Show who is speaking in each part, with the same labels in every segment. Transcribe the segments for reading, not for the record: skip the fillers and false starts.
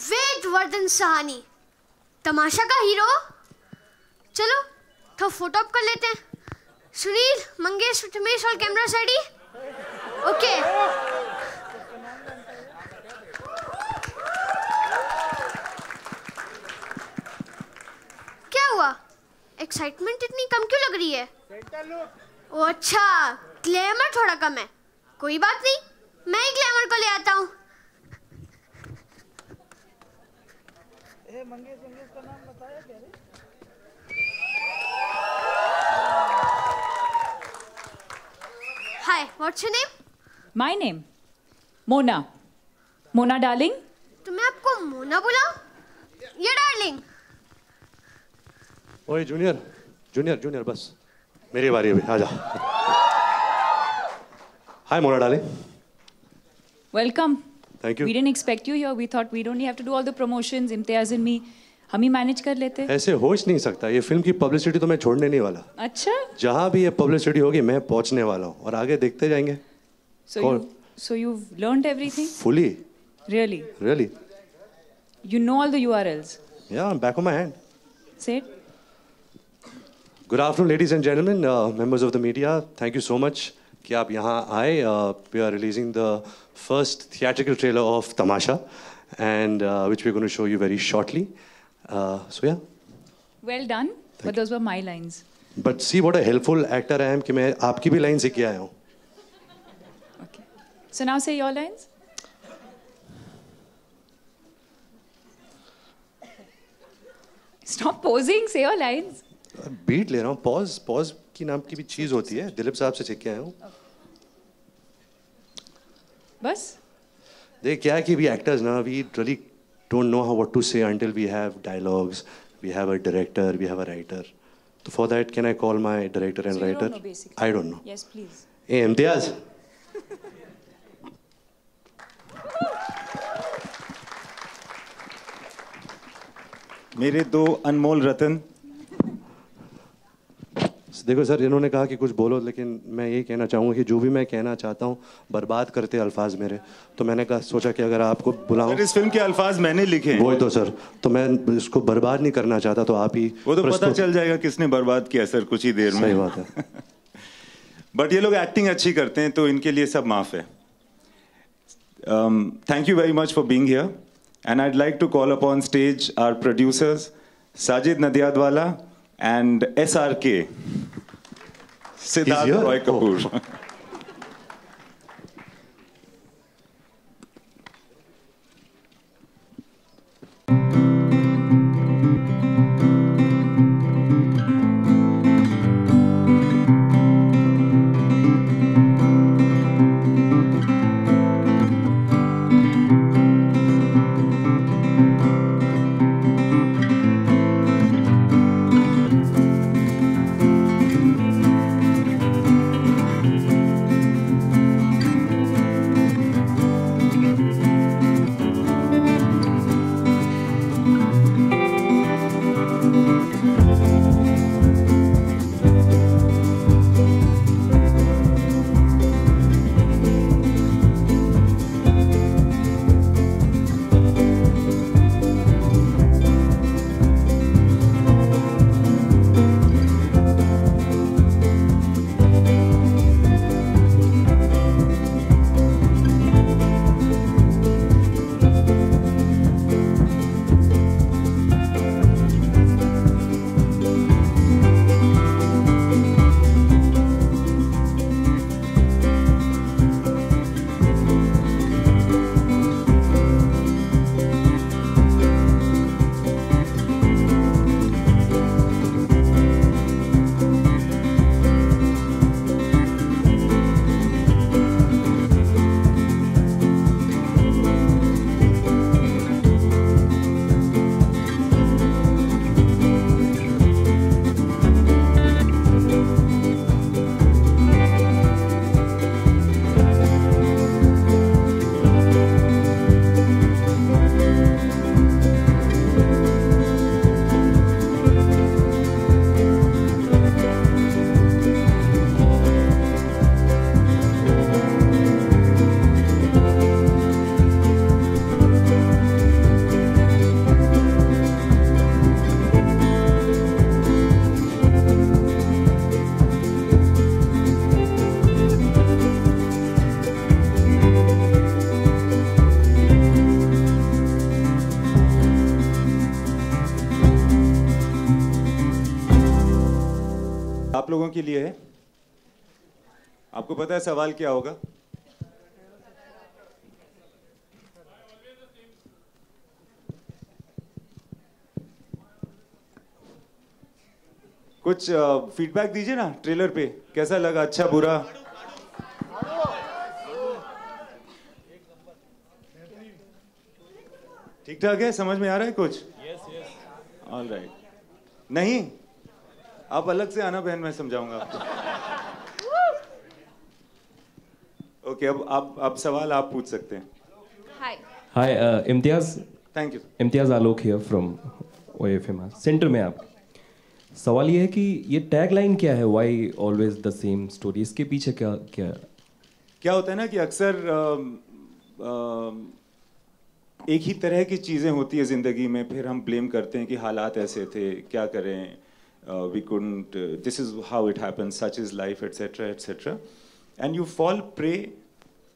Speaker 1: वेदवर्धन सहानी, तमाशा का हीरो। चलो तो फोटो अप कर लेते हैं। सुनील, मंगेश, प्रथमेश और कैमरा रेडी? ओके। क्या हुआ? एक्साइटमेंट इतनी कम क्यों लग रही है? ओ अच्छा, ग्लैमर थोड़ा कम है। कोई बात नहीं, मैं ही ग्लैमर को ले आता हूँ।
Speaker 2: मंगेश का नाम बताया क्या रे?
Speaker 1: Hi, what's your name?
Speaker 3: My name, Mona. Mona darling.
Speaker 1: तो मैं आपको मोना बुलाऊं? ये डार्लिंग।
Speaker 4: ओए जूनियर बस मेरी बारी है, आ जा। Hi Mona darling.
Speaker 3: Welcome.
Speaker 4: Thank you.
Speaker 3: We didn't expect you here. We thought we'd only have to do all the promotions. Imtiaz and me, हम ही मैनेज कर लेते।
Speaker 4: ऐसे हो ही नहीं सकता। ये फिल्म की पब्लिसिटी तो मैं छोड़ने नहीं वाला।
Speaker 3: अच्छा।
Speaker 4: जहाँ भी ये पब्लिसिटी होगी मैं पहुँचने वाला हूँ और आगे देखते जाएंगे।
Speaker 3: So you've learned everything?
Speaker 4: Fully.
Speaker 3: Really?
Speaker 4: Really.
Speaker 3: You know all the URLs?
Speaker 4: Yeah, back of my hand.
Speaker 3: Say it.
Speaker 4: Good afternoon, ladies and gentlemen, members of the media. Thank you so much कि आप यहाँ आए. We are releasing the first theatrical trailer of Tamasha, and which we're going to show you very shortly. So yeah.
Speaker 3: Well done. But those were my lines.
Speaker 4: But see what a helpful actor I am कि मैं आपकी भी line सीख के आया हूँ.
Speaker 3: Okay. So now say your lines. Stop posing. Say your lines.
Speaker 4: Beat ले रहा हूँ. पॉज की नाम की भी चीज होती है. दिलीप साहब से सीख के आया हूँ.
Speaker 3: बस.
Speaker 4: देख क्या है कि we actors ना we really don't know how what to say until we have dialogues, we have a director, we have a writer. So for that, can I call my director and writer?
Speaker 3: You don't know basically.
Speaker 4: I don't know.
Speaker 3: Yes, please.
Speaker 4: Hey, Imtiaz.
Speaker 2: मेरे दो अनमोल रतन.
Speaker 4: देखो sir, इन्होंने कहा कि कुछ बोलो, लेकिन मैं यही कहना चाहूँगा कि जो भी मैं कहना चाहता हूँ बर्बाद करते अल्फाज मेरे. तो मैंने कहा सोचा कि अगर आपको बुलाऊं.
Speaker 2: इस फिल्म के अल्फाज मैंने लिखे हैं.
Speaker 4: वही तो सर. तो मैं इसको बर्बाद नहीं करना चाहता, तो आप ही.
Speaker 2: वो तो पता चल जाएगा किसने बर्बाद किया सर कुछ ही देर में.
Speaker 4: सही बात है.
Speaker 2: बट ये लोग एक्टिंग अच्छी करते हैं तो इनके लिए सब माफ है. Thank you very much for being here and I'd like to call upon stage our producers Sajid Nadiadwala and SRK, Siddharth Roy Kapoor. Oh. लोगों के लिए है। आपको पता है सवाल क्या होगा? कुछ फीडबैक दीजिए ना ट्रेलर पे, कैसा लगा, अच्छा बुरा? ठीक ठाक है, समझ में आ रहा है कुछ? All right. नहीं, आप अलग से आना बहन, मैं समझाऊंगा आपको। ओके, अब सवाल आप पूछ सकते हैं।
Speaker 5: Hi Imtiaz,
Speaker 2: thank you.
Speaker 5: Imtiaz Alok here from OFM centre में। आप सवाल ये है कि ये टैग लाइन क्या है, why always the same story, इसके पीछे क्या क्या
Speaker 2: क्या होता है ना कि अक्सर एक ही तरह की चीज़ें होती है ज़िंदगी में, फिर हम ब्लेम करते हैं कि हालात ऐसे थे, क्या करें, we couldn't, this is how it happens, such is life, etcetera etcetera, and you fall prey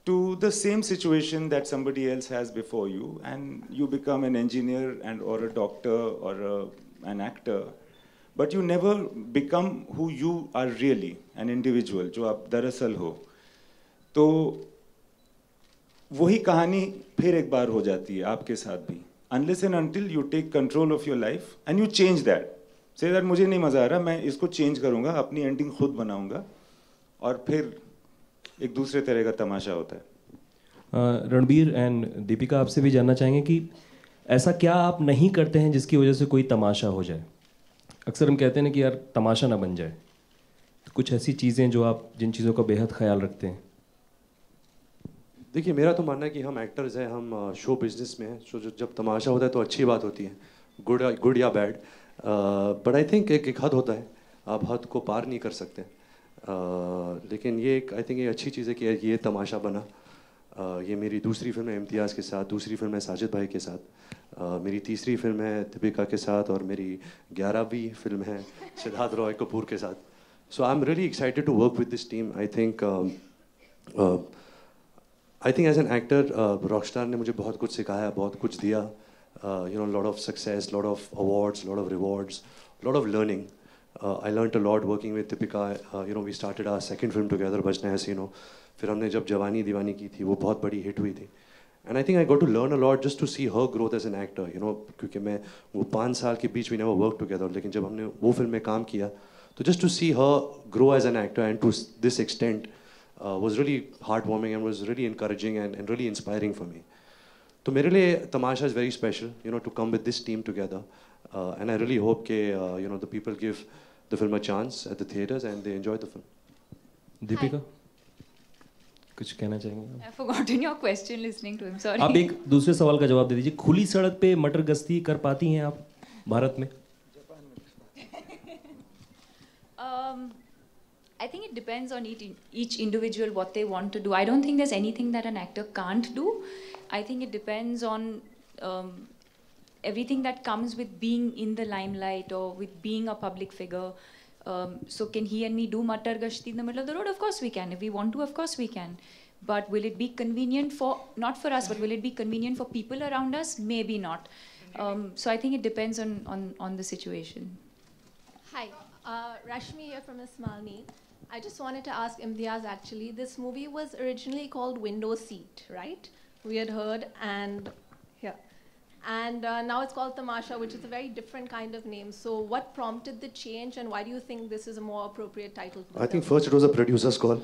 Speaker 2: to the same situation that somebody else has before you, and you become an engineer and or a doctor or an actor, but you never become who you are really, an individual, जो आप दरअसल हो। तो वही कहानी फिर एक बार हो जाती है आपके साथ भी, unless and until you take control of your life and you change that, say that मुझे नहीं मज़ा आ रहा, मैं इसको चेंज करूँगा, अपनी एंडिंग खुद बनाऊँगा, और फिर एक दूसरे तरह का तमाशा होता है।
Speaker 5: रणबीर एंड दीपिका, आपसे भी जानना चाहेंगे कि ऐसा क्या आप नहीं करते हैं जिसकी वजह से कोई तमाशा हो जाए? अक्सर हम कहते हैं ना कि यार तमाशा ना बन जाए, तो कुछ ऐसी चीज़ें जो आप, जिन चीज़ों का बेहद ख्याल रखते हैं।
Speaker 4: देखिए, मेरा तो मानना है कि हम एक्टर्स हैं, हम शो बिजनेस में हैं, सो जब तमाशा होता है तो अच्छी बात होती है, गुड या बैड, बट आई थिंक एक हद होता है, आप हद को पार नहीं कर सकते। लेकिन ये एक, आई थिंक ये अच्छी चीज़ है कि ये तमाशा बना। ये मेरी दूसरी फिल्म है इम्तियाज़ के साथ, दूसरी फिल्म है साजिद भाई के साथ, मेरी तीसरी फिल्म है दीपिका के साथ, और मेरी 11वीं फिल्म है सिद्धार्थ रॉय कपूर के साथ। So I am really excited to work with this team. I think as an actor Rockstar ने मुझे बहुत कुछ सिखाया, बहुत कुछ दिया, you know, lot of success, lot of awards, lot of rewards, lot of learning. I learned a lot working with Deepika. You know, we started our second film together, बजना हसीनो। फिर हमने जब जवानी दीवानी की थी, वो बहुत बड़ी हिट हुई थी। And I think I got to learn a lot just to see her growth as an actor. You know, क्योंकि मैं वो 5 साल के बीच we never worked together, लेकिन जब हमने वो फिल्म में काम किया, तो just to see her grow as an actor and to this extent was really heartwarming and was really encouraging and really inspiring for me. तो मेरे लिए तमाशा is very special, you know, to come with this team together. And I really hope कि you know, the people give the film a chance at the theaters and they enjoy the film.
Speaker 5: Deepika, कुछ कहना चाहेंगे?
Speaker 3: I've forgotten your question listening to him. Sorry.
Speaker 5: आप एक दूसरे सवाल का जवाब दे दीजिए। खुली सड़क पे मटर गश्ती कर पाती हैं आप भारत में?
Speaker 3: I think it depends on each individual what they want to do. I don't think there's anything that an actor can't do. I think it depends on everything that comes with being in the limelight or with being a public figure. So can he and me do matar gashti in the middle of the road? Of course we can. If we want to, of course we can. But will it be convenient for, not for us, but will it be convenient for people around us? Maybe not. So I think it depends on the situation.
Speaker 6: Hi, Rashmi here from Ismalni. I just wanted to ask Imtiaz, actually, this movie was originally called Window Seat, right? We had heard, and here. And now it's called Tamasha, which is a very different kind of name. So what prompted the change, and why do you think this is a more appropriate title for the
Speaker 4: I think
Speaker 6: film?
Speaker 4: first it was a producer's call.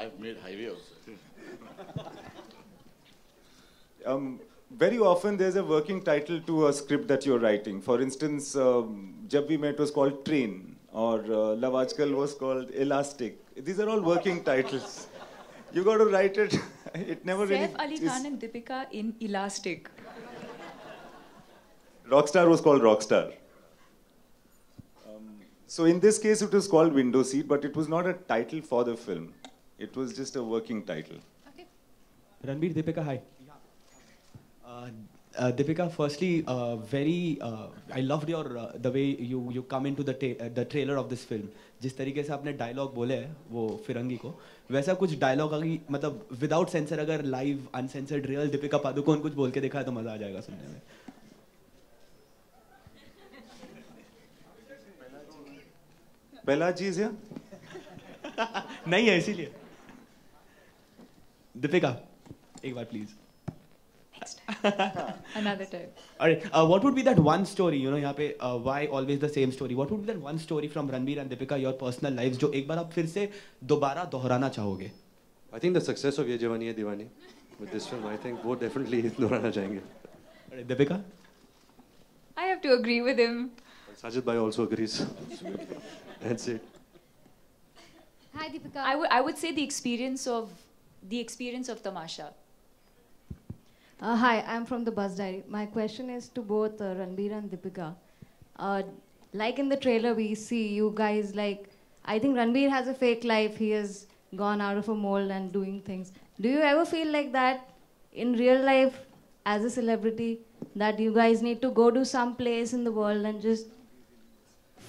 Speaker 7: I've made Highway also.
Speaker 2: Very often there's a working title to a script that you're writing. For instance, Jab We Met was called Train, or Love Aajkal was called Elastic. These are all working titles. You got to write it. It never really.
Speaker 3: Saif Ali Khan and Deepika in Elastic.
Speaker 2: Rockstar was called Rockstar. So in this case, it was called Window Seat, but it was not a title for the film. It was just a working title.
Speaker 6: Okay.
Speaker 8: Ranbir, Deepika, hi. Deepika, firstly, I loved your the way you come into the trailer of this film. जिस तरीके से आपने dialogue बोले हैं वो फिरंगी को, वैसा कुछ डायलॉग अगर मतलब विदाउट सेंसर अगर live uncensored real Deepika Padukone कुछ बोल के दिखाए तो मजा आ जाएगा सुनने में.
Speaker 2: पहला चीज है
Speaker 8: नहीं है इसीलिए। दीपिका एक बार please.
Speaker 3: Another time.
Speaker 8: Alright, what would be that one story, you know, यहाँ पे why always the same story? What would be that one story from Ranbir and Deepika, your personal lives, जो एक बार आप फिर से दोबारा दोहराना चाहोगे?
Speaker 4: I think the success of Ye Jawani Hai Diwani with this film, I think वो definitely दोहराना चाहेंगे.
Speaker 8: Alright, Deepika?
Speaker 3: I have to agree with him.
Speaker 4: Sajid bhai also agrees. That's it.
Speaker 1: Hi, Deepika.
Speaker 3: I would say the experience of Tamasha.
Speaker 9: Hi, I'm from the Bus Diary. My question is to both Ranbir and Deepika. Like in the trailer, we see you guys like. I think Ranbir has a fake life. He has gone out of a mold and doing things. Do you ever feel like that in real life as a celebrity that you guys need to go to some place in the world and just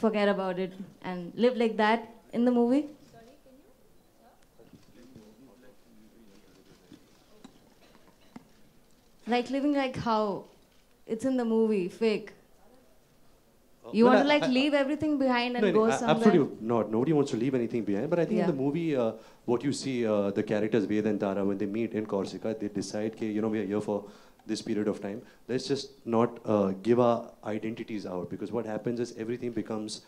Speaker 9: forget about it and live like that in the movie? Like living like how it's in the movie, fake. You want to like leave everything behind and go somewhere?
Speaker 4: Absolutely not. Nobody wants to leave anything behind. But I think in
Speaker 9: Yeah.
Speaker 4: the movie, what you see, the characters Ved and Tara, when they meet in Corsica, they decide, okay, you know, we are here for this period of time. Let's just not give our identities out, because what happens is everything becomes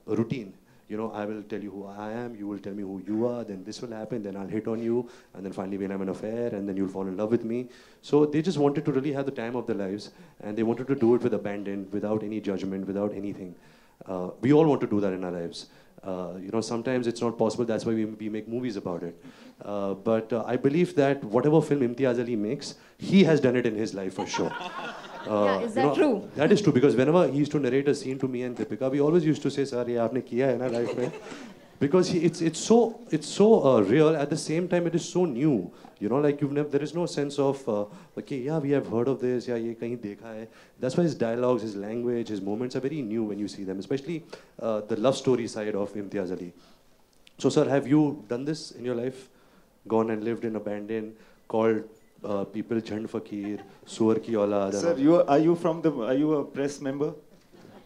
Speaker 4: routine. You know, I will tell you who I am, you will tell me who you are, then this will happen, then I'll hit on you, and then finally we'll have an affair, and then you'll fall in love with me. So they just wanted to really have the time of their lives, and they wanted to do it with abandon, without any judgment, without anything. We all want to do that in our lives. You know, sometimes it's not possible, that's why we make movies about it. But I believe that whatever film Imtiaz Ali makes, he has done it in his life for sure.
Speaker 9: Yeah, is that true?
Speaker 4: That is true, because whenever he used to narrate a scene to me and Deepika, we always used to say, "Sir, ये आपने किया है ना life में?" Because it's so real. At the same time, it is so new. You know, like there is no sense of okay, yeah, we have heard of this, yeah, ये कहीं देखा है. That's why his dialogues, his language, his moments are very new when you see them, especially the love story side of Imtiaz Ali. So, sir, have you done this in your life? Gone and lived in abandon, called people Chand Fakir, Suar Ki Aulad?
Speaker 2: Sir, are you a press member?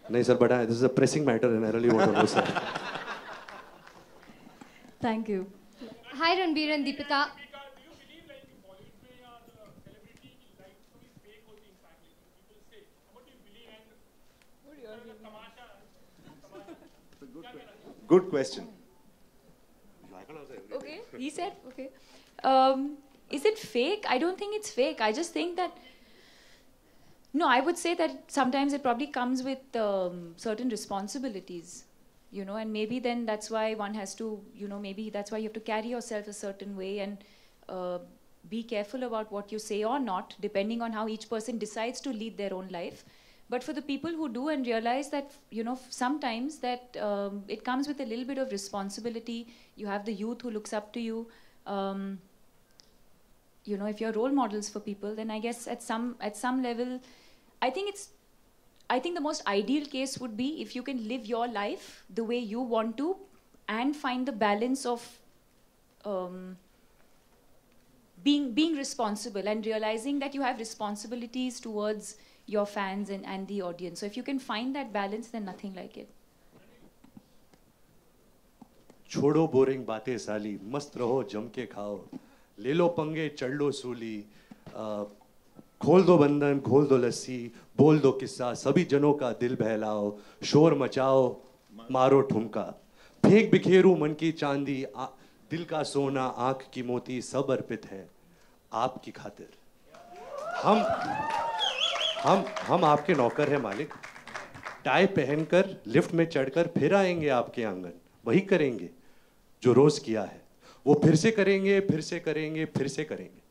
Speaker 4: No, sir, but this is a pressing matter and I really want to know, sir.
Speaker 9: Thank you.
Speaker 1: Hi, Ranbir and Deepika.
Speaker 2: Good question.
Speaker 3: Okay, he said, okay. Is it fake? I don't think it's fake. I just think that, no, I would say that sometimes it probably comes with certain responsibilities, you know, and maybe then that's why one has to, you know, maybe that's why you have to carry yourself a certain way and be careful about what you say or not, depending on how each person decides to lead their own life. But for the people who do and realize that, you know, sometimes that it comes with a little bit of responsibility. You have the youth who looks up to you. You know, if you're role models for people, then I guess at some level, I think the most ideal case would be if you can live your life the way you want to and find the balance of being responsible and realizing that you have responsibilities towards your fans and the audience. So if you can find that balance, then nothing like it.
Speaker 4: छोड़ो boring बातें साली, मस्त रहो जम के खाओ, ले लो पंगे चढ़ लो सूली, खोल दो बंधन खोल दो लस्सी, बोल दो किस्सा सभी जनों का दिल बहलाओ, शोर मचाओ मारो ठुमका, फेंक बिखेरू मन की चांदी, दिल का सोना आंख की मोती सब अर्पित है आपकी खातिर. हम आपके नौकर हैं मालिक, टाई पहनकर लिफ्ट में चढ़कर फिर आएंगे आपके आंगन, वही करेंगे जो रोज किया है, वो फिर से करेंगे फिर से करेंगे फिर से करेंगे.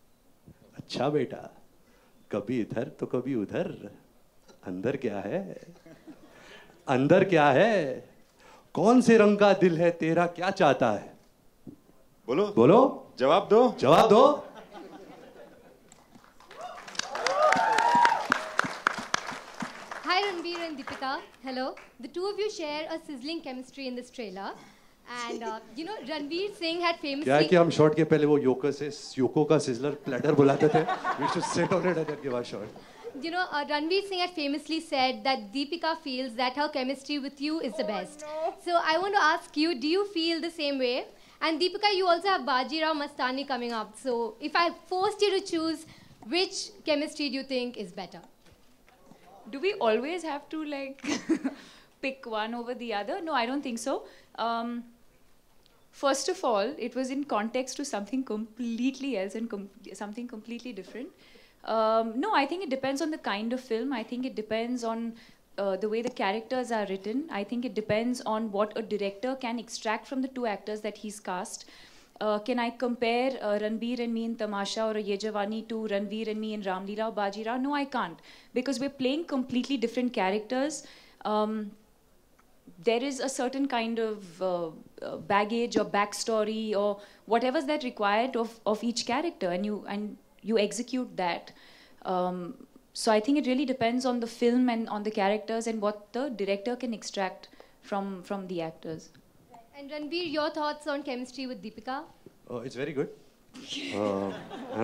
Speaker 4: अच्छा बेटा, कभी इधर तो कभी उधर, अंदर क्या है, अंदर क्या है, कौन से रंग का दिल है तेरा, क्या चाहता है,
Speaker 2: बोलो
Speaker 4: बोलो,
Speaker 2: जवाब दो,
Speaker 4: जवाब दो.
Speaker 1: Hi, Ranbir and Deepika. Hello. The two of you share a sizzling chemistry in this trailer. And, you know, Ranveer Singh had famously...
Speaker 4: क्या है कि हम शॉट के पहले वो योको का सिजलर प्लेटर बुलाते थे. We should sit on it and then give our shot.
Speaker 10: You know, Ranveer Singh had famously said that Deepika feels that her chemistry with you is the best. So I want to ask you, do you feel the same way? And Deepika, you also have Bajirao Mastani coming up. So if I forced you to choose, which chemistry do you think is better?
Speaker 3: Do we always have to like pick one over the other? No, I don't think so. First of all, it was in context to something completely else and something completely different. No, I think it depends on the kind of film. I think it depends on the way the characters are written. I think it depends on what a director can extract from the two actors that he's cast. Can I compare Ranbir and me in Tamasha or Ye Jawani to Ranveer and me in Ram Leela or Bajirao? No, I can't. Because we're playing completely different characters. There is a certain kind of baggage or backstory or whatever's that required of each character, and you execute that. So I think it really depends on the film and on the characters and what the director can extract from the actors.
Speaker 10: And Ranveer, your thoughts on chemistry with Deepika?
Speaker 4: It's very good. And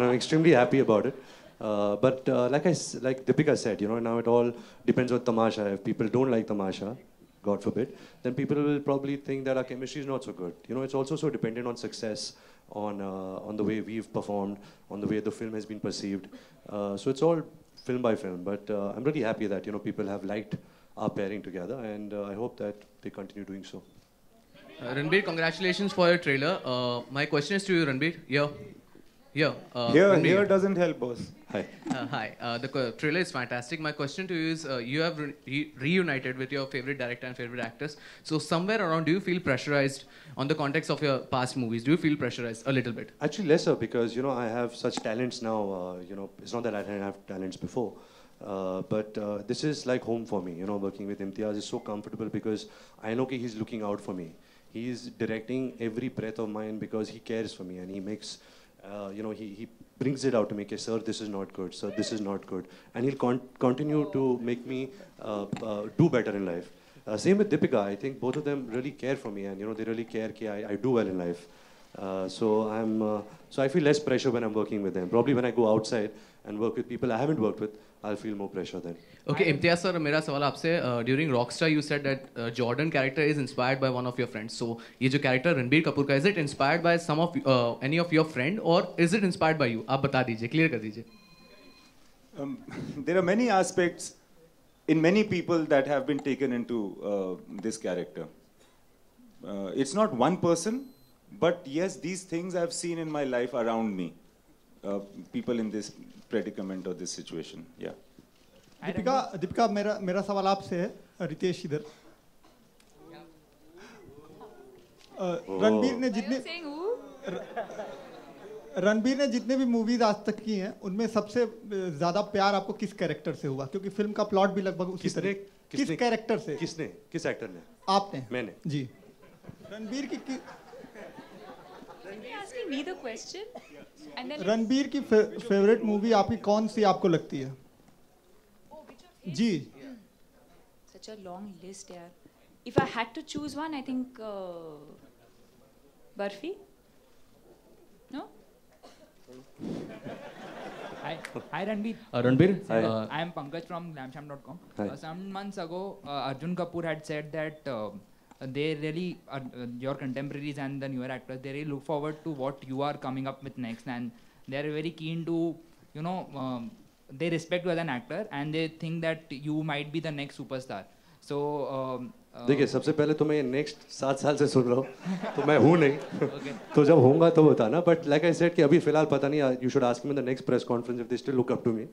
Speaker 4: I'm extremely happy about it. But like Deepika said, you know, now it all depends on Tamasha. If people don't like Tamasha, God forbid, then people will probably think that our chemistry is not so good. You know, it's also so dependent on success, on the way we've performed, on the way the film has been perceived. So it's all film by film. But I'm really happy that, you know, people have liked our pairing together, and I hope that they continue doing so.
Speaker 11: Ranbir, congratulations for your trailer. My question is to you, Ranbir. Here.
Speaker 2: Here doesn't help, boss.
Speaker 4: Hi.
Speaker 11: Hi. The trailer is fantastic. My question to you is, you have reunited with your favorite director and favorite actors. So somewhere around, do you feel pressurized on the context of your past movies? Do you feel pressurized a little bit?
Speaker 4: Actually, lesser, because, you know, I have such talents now. You know, it's not that I didn't have talents before. But this is like home for me. You know, working with Imtiaz is so comfortable because I know he's looking out for me. He's directing every breath of mine because he cares for me, and he makes, you know, he brings it out to me. Okay, sir, this is not good. Sir, this is not good. And he'll continue to make me do better in life. Same with Deepika. I think both of them really care for me, and, you know, they really care that I do well in life. So I feel less pressure when I'm working with them. Probably when I go outside and work with people I haven't worked with, I'll feel more pressure then.
Speaker 11: Okay, Imtiaz sir, मेरा सवाल आपसे, during Rockstar you said that Jordan character is inspired by one of your friends. So ये जो character Ranbir Kapoor का, is it inspired by some of any of your friend, or is it inspired by you? आप बता दीजिए, clear कर दीजिए.
Speaker 2: There are many aspects in many people that have been taken into this character. It's not one person, but yes, these things I've seen in my life around me. People in this predicament or this situation. Yeah.
Speaker 12: Deepika मेरा सवाल आपसे है, रितेश इधर. रणबीर ने जितने भी movies आज तक की हैं, उनमें सबसे ज्यादा प्यार आपको किस कैरेक्टर से हुआ? क्योंकि फिल्म का प्लॉट भी लगभग उसी तरह. किस कैरेक्टर से?
Speaker 4: किस एक्टर ने?
Speaker 12: आपने.
Speaker 4: मैंने.
Speaker 12: जी. रणबीर की
Speaker 3: asking me the question? And then
Speaker 12: Ranbir की फेवरेट मूवी आपकी कौन सी आपको लगती है? जी.
Speaker 3: Such a long list, yaar. If I had to choose one, I think Barfi. No?
Speaker 13: Hi Ranbir.
Speaker 11: Ranbir.
Speaker 13: I am Pankaj from glamsham.com. Some months ago, Arjun Kapoor had said that they really, your contemporaries and the newer actors, they really look forward to what you are coming up with next, and they are very keen to, you know, they respect you as an actor, and they think that you might be the next superstar. So
Speaker 4: देखिए, सबसे पहले तो मैं next 7 साल से सुन रहा हूँ, तो मैं हूँ नहीं. तो जब होऊंगा तो बताना. But like I said कि अभी फिलहाल पता नहीं. You should ask him in the next press conference if they still look up to me.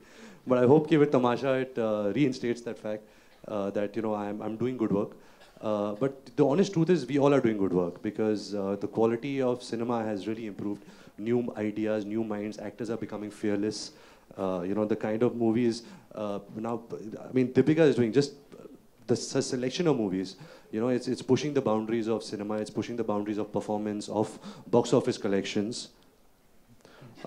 Speaker 4: But I hope कि with Tamasha it reinstates that fact that, you know, I'm doing good work. But the honest truth is we all are doing good work because the quality of cinema has really improved. New ideas, new minds, actors are becoming fearless. You know, the kind of movies now, I mean, Deepika is doing just the selection of movies. You know, it's pushing the boundaries of cinema, it's pushing the boundaries of performance, of box office collections.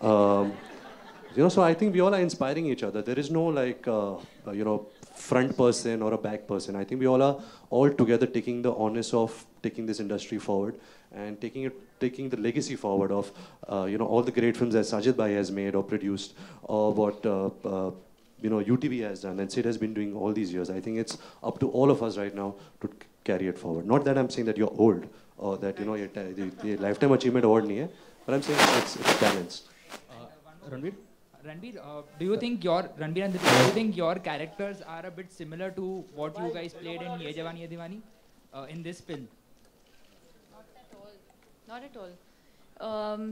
Speaker 4: You know, so I think we all are inspiring each other. There is no like, you know, front person or a back person. I think we all are all together taking the onus of taking this industry forward and taking the legacy forward of, you know, all the great films that Sajid Bhai has made or produced, or what UTV has done and Sid has been doing all these years. I think it's up to all of us right now to carry it forward. Not that I'm saying that you're old or that the lifetime achievement award nahi hai, but I'm saying it's balanced.
Speaker 13: Ranbir, do you think Ranbir and Deepika, do you think your characters are a bit similar to what you guys played in Ye Jawani Ye Diwani in this film?
Speaker 3: Not at all.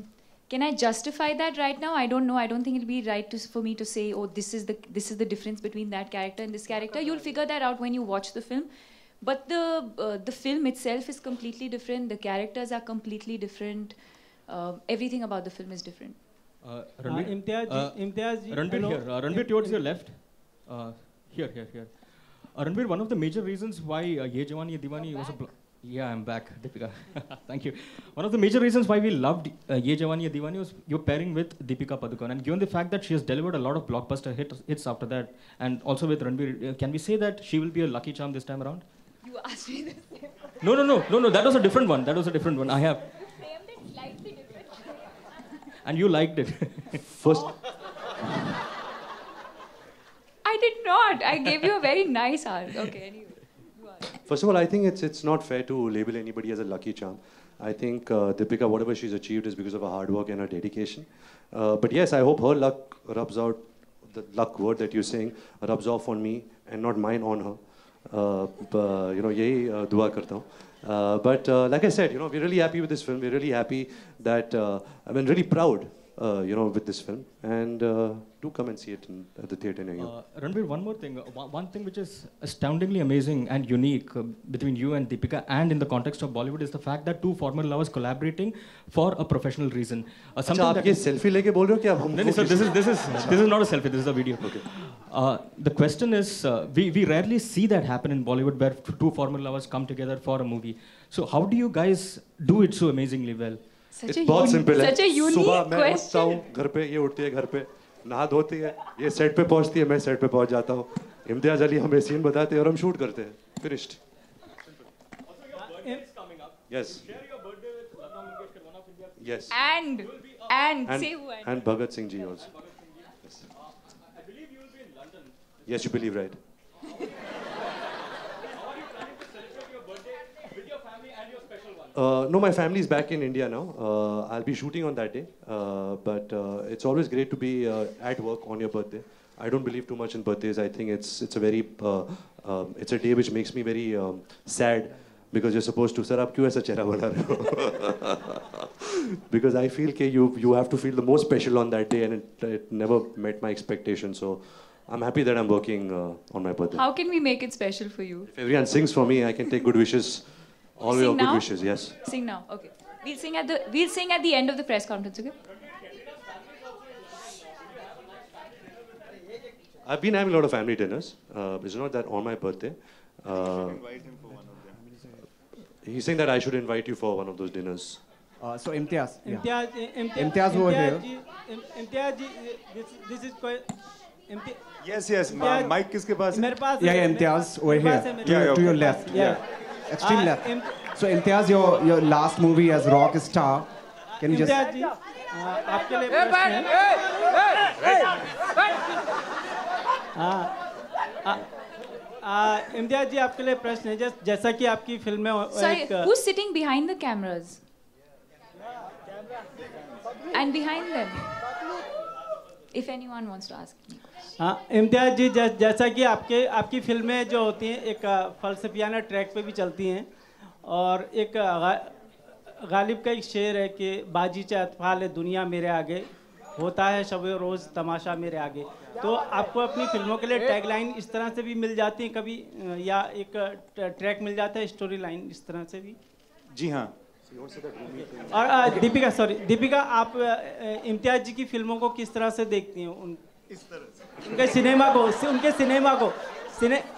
Speaker 3: Can I justify that right now? I don't know. I don't think it'll be right for me to say, oh, this is the difference between that character and this character. You'll figure that out when you watch the film. But the film itself is completely different. The characters are completely different. Everything about the film is different.
Speaker 14: Imtiaz ji,
Speaker 15: Ranbir here. Ranbir towards your left. Here. Ranbir, one of the major reasons why Ye Jawani Ye Diwani was a... Yeah, I'm back, Deepika. Thank you. One of the major reasons why we loved Ye Jawani Ye Diwani was your pairing with Deepika Padukone. And given the fact that she has delivered a lot of blockbuster hits after that, and also with Ranbir, can we say that she will be a lucky charm this time around?
Speaker 3: You asked me this.
Speaker 15: No. That was a different one. I have...
Speaker 3: Slightly different.
Speaker 15: And you liked it.
Speaker 4: First...
Speaker 3: I did not. I gave you a very nice answer. Okay, anyway.
Speaker 4: First of all, I think it's not fair to label anybody as a lucky charm. I think Deepika, whatever she's achieved is because of her hard work and her dedication. But yes, I hope her luck rubs out, the luck word that you're saying, rubs off on me and not mine on her. Yehi dua karta hu. But like I said, we're really happy with this film. We're really happy that, really proud, with this film. And do come and see it at the theatre near you.
Speaker 15: Ranbir, one more thing. One thing which is astoundingly amazing and unique between you and Deepika and in the context of Bollywood is the fact that two former lovers collaborating for a professional reason.
Speaker 4: Something that... selfie leke bol rahe ho kya?
Speaker 15: No, sir, this is not a selfie, this is a video. Okay. The question is, we rarely see that happen in Bollywood where two former lovers come together for a movie. So how do you guys do it so amazingly well?
Speaker 4: It's बहुत simple है.
Speaker 3: Such a unique
Speaker 4: सुबह मैं
Speaker 3: question.
Speaker 4: उठता हूँ घर पे, ये उठती है घर पे, नहा धोती है, ये सेट पे पहुँचती है, मैं सेट पे पहुँच जाता हूँ. इम्तियाज अली हमें सीन बताते हैं और हम शूट करते हैं. Finished. Yes. Yes.
Speaker 3: And say who
Speaker 4: and Bhagat Singh ji also. Yes.
Speaker 15: I believe you will be in London.
Speaker 4: Yes, you believe right. No, my family is back in India now. I'll be shooting on that day. But it's always great to be at work on your birthday. I don't believe too much in birthdays. I think it's a very it's a day which makes me very sad because you're supposed to, sir, aap kyun aisa chehra bana rahe ho? Because I feel that you have to feel the most special on that day, and it never met my expectations. So I'm happy that I'm working on my birthday.
Speaker 3: How can we make it special for you?
Speaker 4: If everyone sings for me, I can take good wishes. All your good wishes, yes.
Speaker 3: Sing now, okay. We'll sing at the end of the press conference, okay?
Speaker 4: I've been having a lot of family dinners. It's not that on my birthday. He's saying that I should invite you for one of those dinners.
Speaker 14: So Imtiaz.
Speaker 12: Imtiaz
Speaker 14: over here.
Speaker 12: Imtiaz ji, this is quite...
Speaker 2: Yes. Mic kiske paas hai?
Speaker 14: Yeah, Imtiaz over here. To your left. Yeah. Extreme left. So Imtiaz, your last movie as rock star. Can you just...
Speaker 12: Imtiaz ji, आपके लिए प्रश्न है. इम्तियाज जी, आपके लिए प्रश्न है. जैसा कि आपकी फिल्म में
Speaker 3: Sorry, who's sitting behind the cameras? And behind them? If anyone wants to ask me.
Speaker 12: हाँ, इम्तियाज जी, जैसा कि आपकी फिल्में जो होती हैं एक फलसफियाना ट्रैक पे भी चलती हैं और एक गालिब का एक शेर है कि बाजी चे अतफाल है दुनिया मेरे आगे, होता है शब रोज़ तमाशा मेरे आगे. तो आपको अपनी फिल्मों के लिए टैग लाइन इस तरह से भी मिल जाती है कभी, या एक ट्रैक मिल जाता है स्टोरी लाइन इस तरह से भी?
Speaker 2: जी हाँ.
Speaker 12: और दीपिका, आप इम्तियाज जी की फिल्मों को किस तरह से देखती हैं? इस तरह से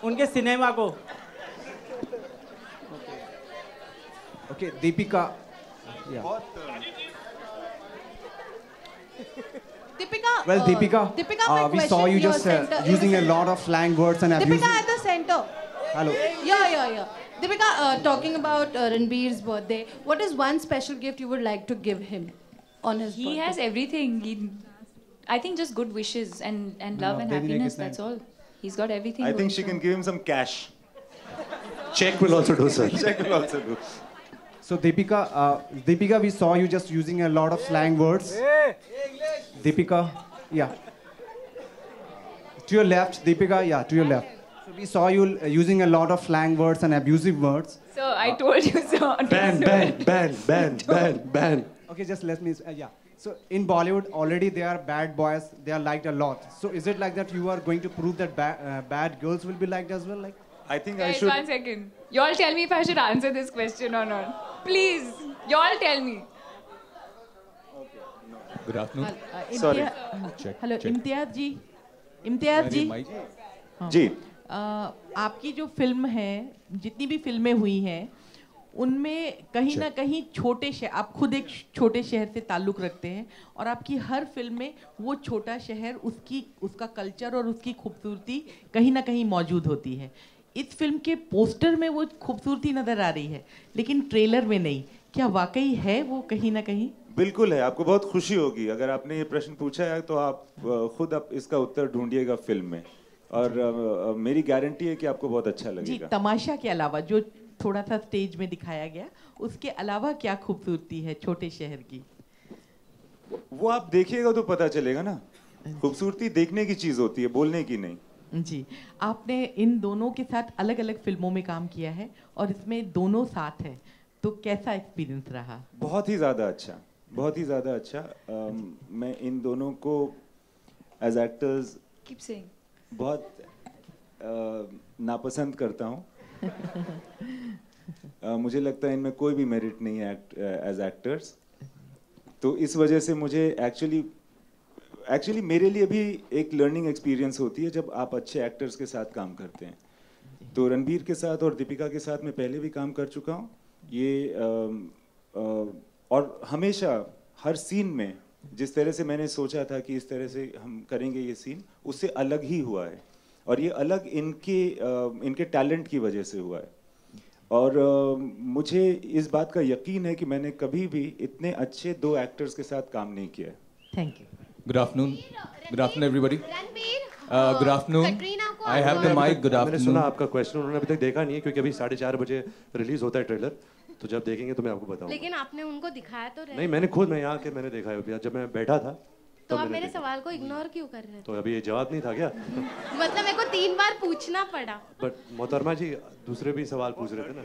Speaker 12: उनके सिनेमा को
Speaker 14: Okay, Deepika. Yeah.
Speaker 16: Deepika.
Speaker 14: Well, Deepika, we saw you just using a lot of slang words and abusing.
Speaker 16: Deepika at the center.
Speaker 14: Hello.
Speaker 16: Yeah. Deepika, talking about Ranbir's birthday, what is one special gift you would like to give him on his birthday?
Speaker 3: He has everything. I think just good wishes and love and happiness. That's all. He's got everything.
Speaker 2: I think she can give him some cash.
Speaker 4: Check will also do, sir.
Speaker 2: Check will also do.
Speaker 14: So Deepika, we saw you just using a lot of slang words. Deepika, yeah. To your left, Deepika, yeah, to your left. So we saw you using a lot of slang words and abusive words.
Speaker 3: So I told you so.
Speaker 4: Ban.
Speaker 14: Okay, just let me, yeah. So in Bollywood, already they are bad boys. They are liked a lot. So is it like that you are going to prove that bad girls will be liked as well? Like,
Speaker 2: I think
Speaker 3: Guys,
Speaker 2: I should.
Speaker 3: 1 second. You all tell me if I should answer this question or not. Please, you all tell me.
Speaker 15: Good afternoon.
Speaker 2: Sorry.
Speaker 17: Hello Imtiaz ji हाँ।
Speaker 2: जी
Speaker 17: आपकी जो film है, जितनी भी फिल्में हुई हैं, उनमें कहीं ना कहीं छोटे शहर, आप खुद एक छोटे शहर से ताल्लुक़ रखते हैं और आपकी हर फिल्म में वो छोटा शहर, उसका कल्चर और उसकी खूबसूरती कहीं ना कहीं मौजूद होती है। इस फिल्म के पोस्टर में वो खूबसूरती नज़र आ रही है, लेकिन ट्रेलर में नहीं। क्या वाकई है वो कहीं ना कहीं?
Speaker 2: बिल्कुल है। आपको बहुत खुशी होगी अगर आपने ये प्रश्न पूछा है, तो आप खुद आप इसका उत्तर ढूंढिएगा फिल्म में, और मेरी गारंटी है कि आपको बहुत अच्छा लगेगा।
Speaker 17: जी, तमाशा के अलावा जो थोड़ा सा स्टेज में दिखाया गया, उसके अलावा क्या खूबसूरती है छोटे शहर की?
Speaker 2: वो आप देखिएगा तो पता चलेगा ना। खूबसूरती देखने की चीज होती है, बोलने की नहीं।
Speaker 17: जी, आपने इन दोनों के साथ अलग अलग फिल्मों में काम किया है और इसमें दोनों साथ हैं, तो कैसा एक्सपीरियंस रहा?
Speaker 2: बहुत ही ज़्यादा अच्छा, बहुत ही ज़्यादा अच्छा। मैं इन दोनों को एज एक्टर्स बहुत नापसंद करता हूँ। मुझे लगता है इनमें कोई भी मेरिट नहीं है एज एक्टर्स। तो इस वजह से मुझे एक्चुअली मेरे लिए भी एक लर्निंग एक्सपीरियंस होती है जब आप अच्छे एक्टर्स के साथ काम करते हैं। तो रणबीर के साथ और दीपिका के साथ मैं पहले भी काम कर चुका हूँ। ये और हमेशा हर सीन में जिस तरह से मैंने सोचा था कि इस तरह से हम करेंगे ये सीन, उससे अलग ही हुआ है, और ये अलग इनके टैलेंट की वजह से हुआ है। और मुझे इस बात का यकीन है कि मैंने कभी भी इतने अच्छे दो एक्टर्स के साथ काम नहीं किया है।
Speaker 17: Thank you.
Speaker 15: Good afternoon everybody. Good afternoon. I have the mic. Good afternoon.
Speaker 4: मैंने सुना आपका क्वेश्चन, उन्होंने अभी तक देखा नहीं है क्योंकि अभी 4:30 बजे रिलीज होता है ट्रेलर, तो जब देखेंगे तो मैं आपको बताऊंगा।
Speaker 18: लेकिन आपने उनको दिखाया तो
Speaker 4: नहीं, मैंने यहाँ के मैंने देखा है, जब मैं बैठा था
Speaker 18: तो आप मेरे सवाल को इग्नोर क्यों कर रहे थे?
Speaker 4: तो अभी ये जवाब नहीं था क्या?
Speaker 18: मतलब मेरे को 3 बार पूछना पड़ा।
Speaker 4: बट मोहतरमा जी दूसरे भी सवाल पूछ रहे थे ना,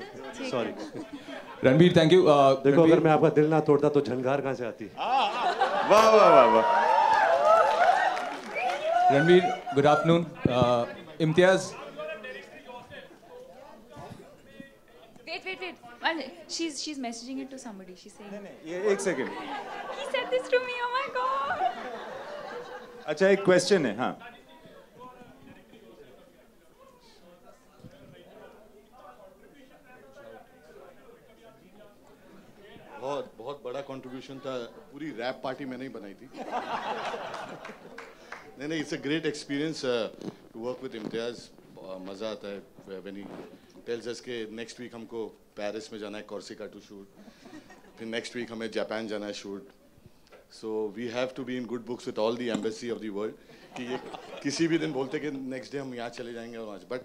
Speaker 4: सॉरी।
Speaker 15: Ranbir, thank you.
Speaker 4: देखो, अगर मैं आपका दिल ना तोड़ता तो झनकार कहाँ से आती?
Speaker 2: वाह वाह वाह वाह।
Speaker 15: Ranveer, good afternoon. Imtiaz.
Speaker 3: Wait. She's messaging it to somebody. She's saying.
Speaker 2: ये एक second.
Speaker 3: He said this to me. Oh my God.
Speaker 2: अच्छा, एक क्वेश्चन है। हाँ,
Speaker 7: बहुत बड़ा कंट्रीब्यूशन था। पूरी रैप पार्टी मैंने ही बनाई थी। नहीं, it's a great experience to work with Imtiaz. मज़ा आता है व्हेन ही टेल्स अस के नेक्स्ट वीक हमको पेरिस में जाना है कॉर्सिका टू शूट, फिर नेक्स्ट वीक हमें जापान जाना है shoot. So we have to be in good books with all the embassy of the world कि ये किसी भी दिन बोलते कि नेक्स्ट डे हम यहाँ चले जाएंगे और वहाँ, but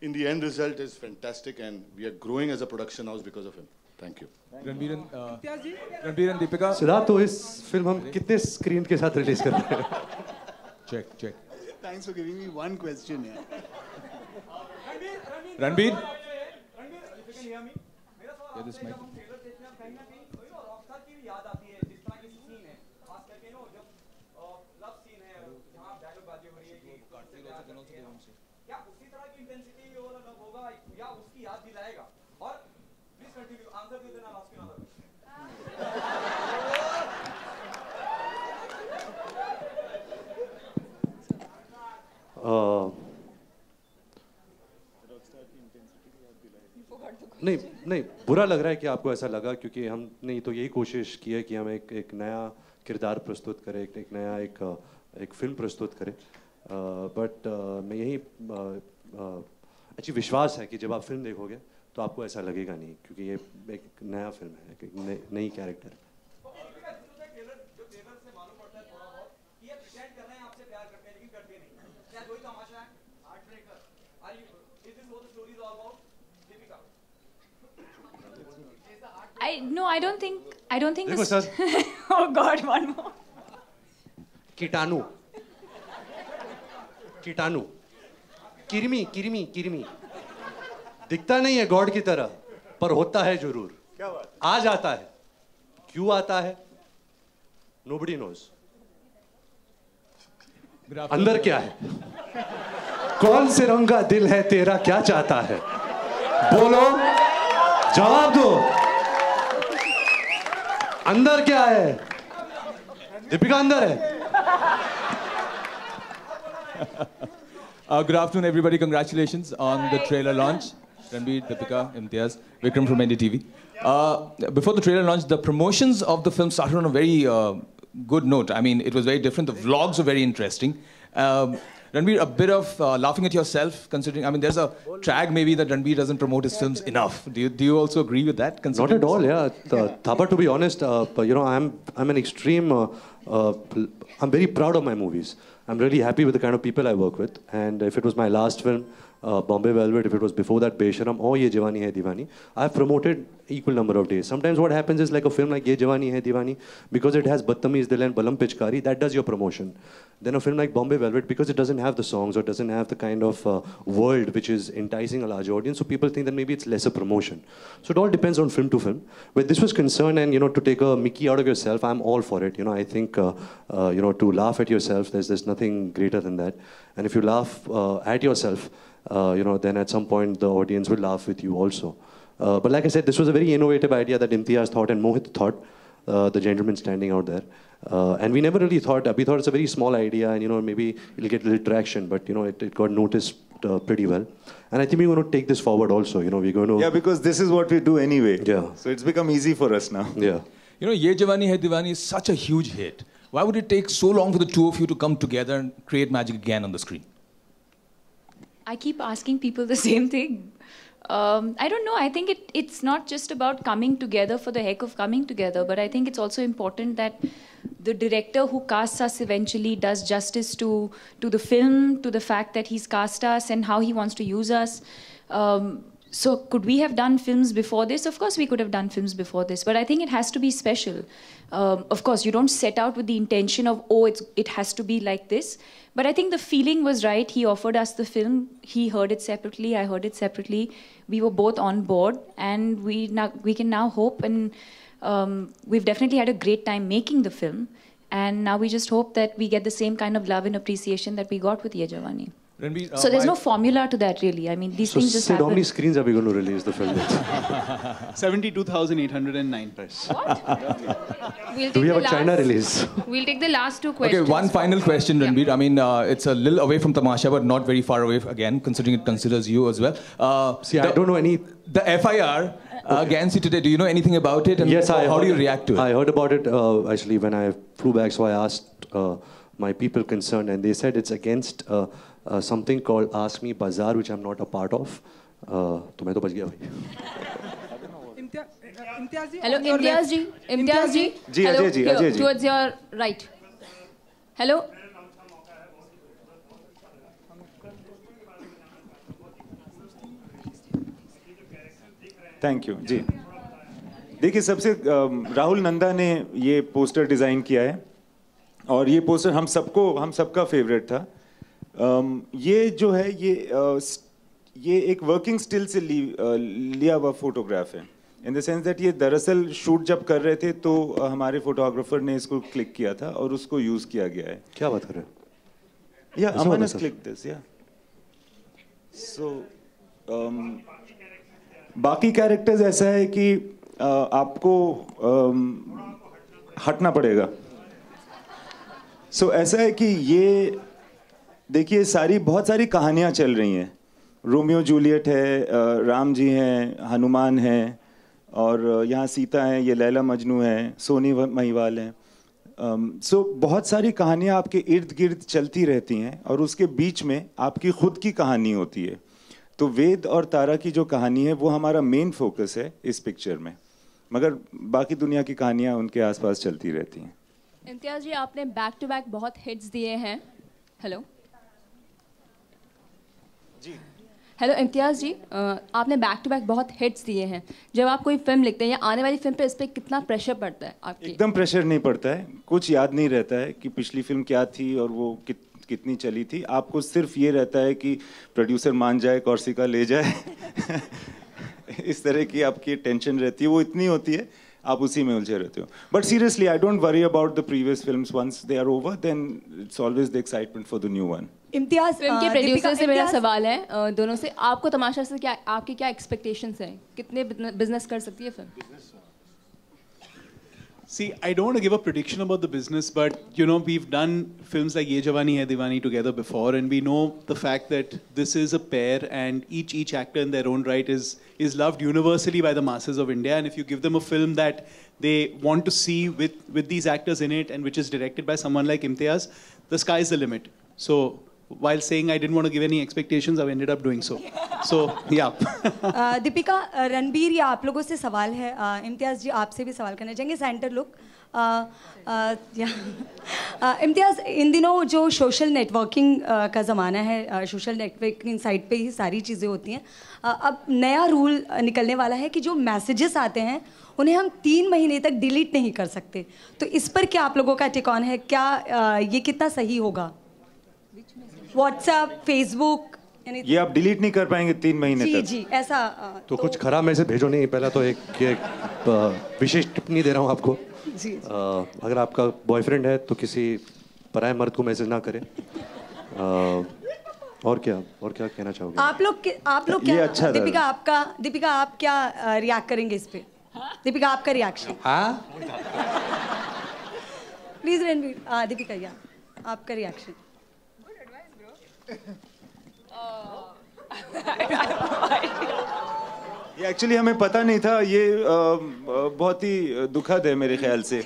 Speaker 7: in the end result is fantastic and we are growing as a production house because of him. Thank you.
Speaker 15: Ranbir and Deepika.
Speaker 4: Siddharth, तो इस फिल्म हम कितने स्क्रीन के साथ रिलीज कर रहे हैं?
Speaker 15: Check.
Speaker 19: Thanks for giving me one question.
Speaker 15: Ranveer. If you can hear me. Yeah, this mic.
Speaker 4: नहीं, बुरा लग रहा है कि आपको ऐसा लगा, क्योंकि हमने तो यही कोशिश की है कि हम एक नया किरदार प्रस्तुत करें, एक नया एक फिल्म प्रस्तुत करें। बट मैं यही अच्छी विश्वास है कि जब आप फिल्म देखोगे तो आपको ऐसा लगेगा नहीं, क्योंकि ये एक नया फिल्म है, एक नई कैरेक्टर है।
Speaker 3: I don't think
Speaker 4: देखो
Speaker 3: this. Oh God, one more.
Speaker 4: कीटाणु कीटाणु किरमी किरमी किरमी दिखता नहीं है गॉड की तरह पर होता है जरूर क्या बात आ जाता है क्यों आता है nobody knows अंदर क्या है कौन से रंग का दिल है तेरा क्या चाहता है बोलो जवाब दो अंदर क्या है दीपिका अंदर है
Speaker 20: Good afternoon, everybody. Congratulations on the trailer launch. Ranbir, Deepika, Imtiaz, Vikram from NDTV. Before the trailer launch, the promotions of the film started on a very good note. I mean, it was very different. The vlogs were very interesting. Ranbir, a bit of laughing at yourself, considering, I mean, there's a tag maybe that Ranbir doesn't promote his films enough. Do you also agree with that?
Speaker 4: Not at all, yeah. Thapa, to be honest, you know, I'm an extreme, I'm very proud of my movies. I'm really happy with the kind of people I work with. And if it was my last film, Bombay Velvet, if it was before that, Besharam, or Ye Jawani Hai Diwani, I've promoted equal number of days. Sometimes what happens is like a film like Ye Jawani Hai Diwani, because it has Badtameez Dil and Balam Pichkari, that does your promotion. Then a film like Bombay Velvet, because it doesn't have the songs or doesn't have the kind of world which is enticing a large audience, so people think that maybe it's lesser promotion. So it all depends on film to film. Where this was concerned, and you know, to take a Mickey out of yourself, I'm all for it. You know, I think you know, to laugh at yourself, there's nothing greater than that. And if you laugh at yourself, you know, then at some point the audience will laugh with you also. But like I said, this was a very innovative idea that Imtiaz thought and Mohit thought, the gentleman standing out there. And we never really thought, we thought it's a very small idea and, you know, maybe it'll get a little traction, but, you know, it got noticed pretty well. And I think we're going to take this forward also, you know, we're going to...
Speaker 2: Yeah, because this is what we do anyway.
Speaker 4: Yeah.
Speaker 2: So it's become easy for us now.
Speaker 4: Yeah.
Speaker 20: You know, Ye Jawani Hai Diwani is such a huge hit. Why would it take so long for the two of you to come together and create magic again on the screen?
Speaker 3: I keep asking people the same thing. I don't know. I think it's not just about coming together for the heck of coming together, but I think it's also important that the director who casts us eventually does justice to the film, to the fact that he's cast us and how he wants to use us. So could we have done films before this? Of course we could have done films before this, but I think it has to be special. Of course, you don't set out with the intention of, oh, it has to be like this. But I think the feeling was right. He offered us the film. He heard it separately. I heard it separately. We were both on board, and we can now hope. And we've definitely had a great time making the film. And now we just hope that we get the same kind of love and appreciation that we got with Ye Jawani.
Speaker 20: Ranbir,
Speaker 3: So there's no formula to that, really. I mean, these
Speaker 4: So
Speaker 3: things just
Speaker 4: Sid,
Speaker 3: happen.
Speaker 4: how many screens are we going to release the film with?
Speaker 19: 72,809.
Speaker 10: We'll
Speaker 4: Do we
Speaker 10: take
Speaker 4: have
Speaker 10: the
Speaker 4: a China
Speaker 10: last-
Speaker 4: release?
Speaker 10: We'll take the last two
Speaker 20: Okay,
Speaker 10: questions.
Speaker 20: one final question, Ranbir. I mean, it's a little away from Tamasha, but not very far away, again, considering it considers you as well.
Speaker 4: See, I don't know any...
Speaker 20: The FIR against you today, do you know anything about it? And
Speaker 4: Yes,
Speaker 20: how do you react to it?
Speaker 4: I heard about it actually when I flew back, so I asked my people concerned, and they said it's against something called Ask Me Bazaar, which I'm not a part of. तो मैं तो बच गया भाई.
Speaker 10: Hello, Imtiaz ji. Imtiaz ji.
Speaker 2: जी,
Speaker 10: Hello,
Speaker 2: Ajay ji,
Speaker 10: here,
Speaker 2: Ajay ji.
Speaker 10: towards your right. Hello.
Speaker 2: Thank you जी. देखिए, सबसे राहुल नंदा ने ये पोस्टर डिज़ाइन किया है और ये पोस्टर हम सबका फेवरेट था. ये जो है ये एक वर्किंग स्टिल से लिया हुआ फोटोग्राफ है, इन द सेंस दैट ये दरअसल शूट जब कर रहे थे तो हमारे फोटोग्राफर ने इसको क्लिक किया था और उसको यूज़ किया गया है.
Speaker 4: क्या बात कर रहे हो?
Speaker 2: या
Speaker 4: ऐसा
Speaker 2: अमन
Speaker 4: होता
Speaker 2: has
Speaker 4: sir?
Speaker 2: clicked this, yeah. So, बाकी कैरेक्टर्स ऐसा है कि आपको हटना पड़ेगा. So, ऐसा है कि ये देखिए बहुत सारी कहानियाँ चल रही हैं. रोमियो जूलियट है, राम जी हैं, हनुमान हैं, और यहाँ सीता हैं, ये लैला मजनू हैं, सोनी महिवाल हैं. सो बहुत सारी कहानियाँ आपके इर्द गिर्द चलती रहती हैं और उसके बीच में आपकी खुद की कहानी होती है. तो वेद और तारा की जो कहानी है वो हमारा मेन फोकस है इस पिक्चर में, मगर बाकी दुनिया की कहानियाँ उनके आसपास चलती रहती हैं.
Speaker 21: इम्तियाज जी, आपने बैक टू बैक बहुत हिट्स दिए हैं. हेलो जी. हेलो इम्तियाज़ जी, आपने बैक टू बैक बहुत हिट्स दिए हैं. जब आप कोई फिल्म लिखते हैं या आने वाली फिल्म पे, इस पे कितना प्रेशर पड़ता है आपकी?
Speaker 2: एकदम प्रेशर नहीं पड़ता है, कुछ याद नहीं रहता है कि पिछली फिल्म क्या थी और वो कितनी चली थी. आपको सिर्फ ये रहता है कि प्रोड्यूसर मान जाए, कॉर्सिका ले जाए. इस तरह की आपकी टेंशन रहती है, वो इतनी होती है, आप उसी में उलझे रहते हो. But seriously I don't worry about the previous films. Once they are over then it's always the excitement for the new one.
Speaker 21: Imtiaz, film के प्रोड्यूसर से मेरा सवाल है दोनों से, आपको तमाशा से क्या, आपकी क्या एक्सपेक्टेशंस हैं? कितने बिजनेस कर सकती है film?
Speaker 19: See, I don't want to give a prediction about the business, but you know, we've done films like Ye Jawani Hai Diwani together before, and we know the fact that this is a pair, and each actor in their own right is loved universally by the masses of India. And if you give them a film that they want to see with these actors in it, and which is directed by someone like Imtiaz, the sky is the limit. So, while saying I didn't want to give any expectations, I've ended up doing so. So, yeah.
Speaker 5: Deepika, Ranbir या आप लोगों से सवाल है. इम्तियाज़ जी, आपसे भी सवाल करना चाहेंगे. Centre look. इम्तियाज़, इन दिनों जो सोशल नेटवर्किंग का ज़माना है, सोशल नेटवर्किंग साइट पे ही सारी चीज़ें होती हैं. अब नया रूल निकलने वाला है कि जो मैसेजेस आते हैं उन्हें हम 3 महीने तक डिलीट नहीं कर सकते. तो इस पर क्या आप लोगों का टेक ऑन है? क्या ये कितना सही होगा? व्हाट्सएप, फेसबुक,
Speaker 2: ये आप डिलीट नहीं कर पाएंगे 3 महीने
Speaker 5: जी
Speaker 2: तक.
Speaker 5: जी ऐसा.
Speaker 4: तो कुछ खराब मैसेज भेजो नहीं. पहला तो एक विशेष टिप्पणी दे रहा हूँ आपको.
Speaker 5: जी.
Speaker 4: अगर आपका बॉयफ्रेंड है तो किसी पराये मर्द को मैसेज ना करें. और क्या कहना चाहोगे?
Speaker 5: आप लोग क्या
Speaker 2: अच्छा
Speaker 5: दीपिका आप क्या रिएक्ट करेंगे इस पे? दीपिका, आपका रिएक्शन. प्लीज रणबीर. दीपिका, या आपका रिएक्शन.
Speaker 2: ये एक्चुअली हमें पता नहीं था. ये बहुत ही दुखद है मेरे ख्याल से.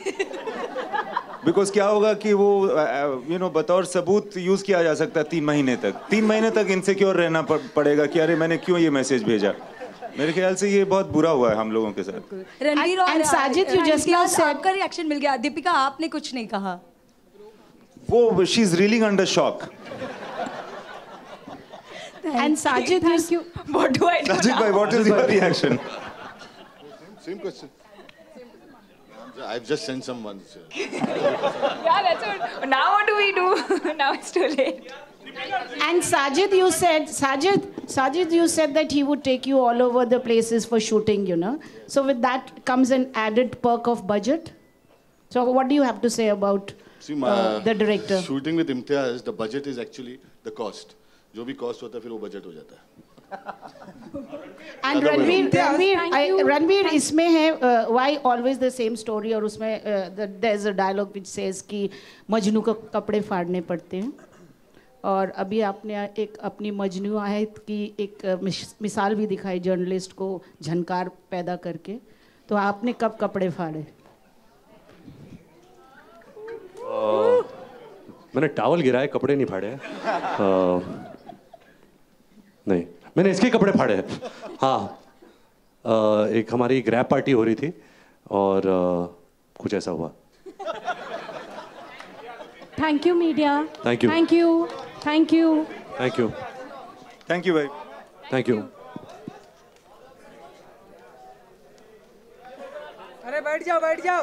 Speaker 2: बिकॉज क्या होगा कि वो बतौर सबूत यूज किया जा सकता है 3 महीने तक. 3 महीने तक इनसिक्योर रहना पड़ेगा कि अरे मैंने क्यों ये मैसेज भेजा. मेरे ख्याल से ये बहुत बुरा हुआ है हम लोगों के साथ.
Speaker 5: रणबीर और
Speaker 16: Sajid, you just now said
Speaker 5: आपका रिएक्शन मिल गया. दीपिका, आपने कुछ नहीं कहा.
Speaker 2: वो she is railing under shock.
Speaker 16: And Sajid, thank you.
Speaker 21: What do I do?
Speaker 2: Sajid bhai, what is your reaction?
Speaker 7: Same question. I've just sent someone.
Speaker 21: Yeah, that's what. Now what do we do? Now it's too late.
Speaker 16: And Sajid, you said that he would take you all over the places for shooting, you know. So with that comes an added perk of budget. So what do you have to say about the director?
Speaker 7: Shooting with Imtiaz, the budget is actually the cost. जो भी cost होता है फिर वो budget हो जाता है.
Speaker 16: And Ranbir इसमें है why always the same story, और उसमें there is a dialogue which says कि मजनू को कपड़े फाड़ने पड़ते हैं. और अभी आपने एक अपनी मजनू आयत की एक मिसाल भी दिखाई जर्नलिस्ट को झनकार पैदा करके. तो आपने कब कपड़े फाड़े?
Speaker 4: मैंने टॉवल गिराए, कपड़े नहीं फाड़े. नहीं, मैंने इसके कपड़े फाड़े हैं. हाँ, एक हमारी एक रैप पार्टी हो रही थी और कुछ ऐसा हुआ.
Speaker 16: Thank you media.
Speaker 4: Thank you.
Speaker 16: Thank you. Thank you.
Speaker 4: Thank you.
Speaker 2: Thank you भाई.
Speaker 4: Thank you.
Speaker 22: अरे बैठ जाओ.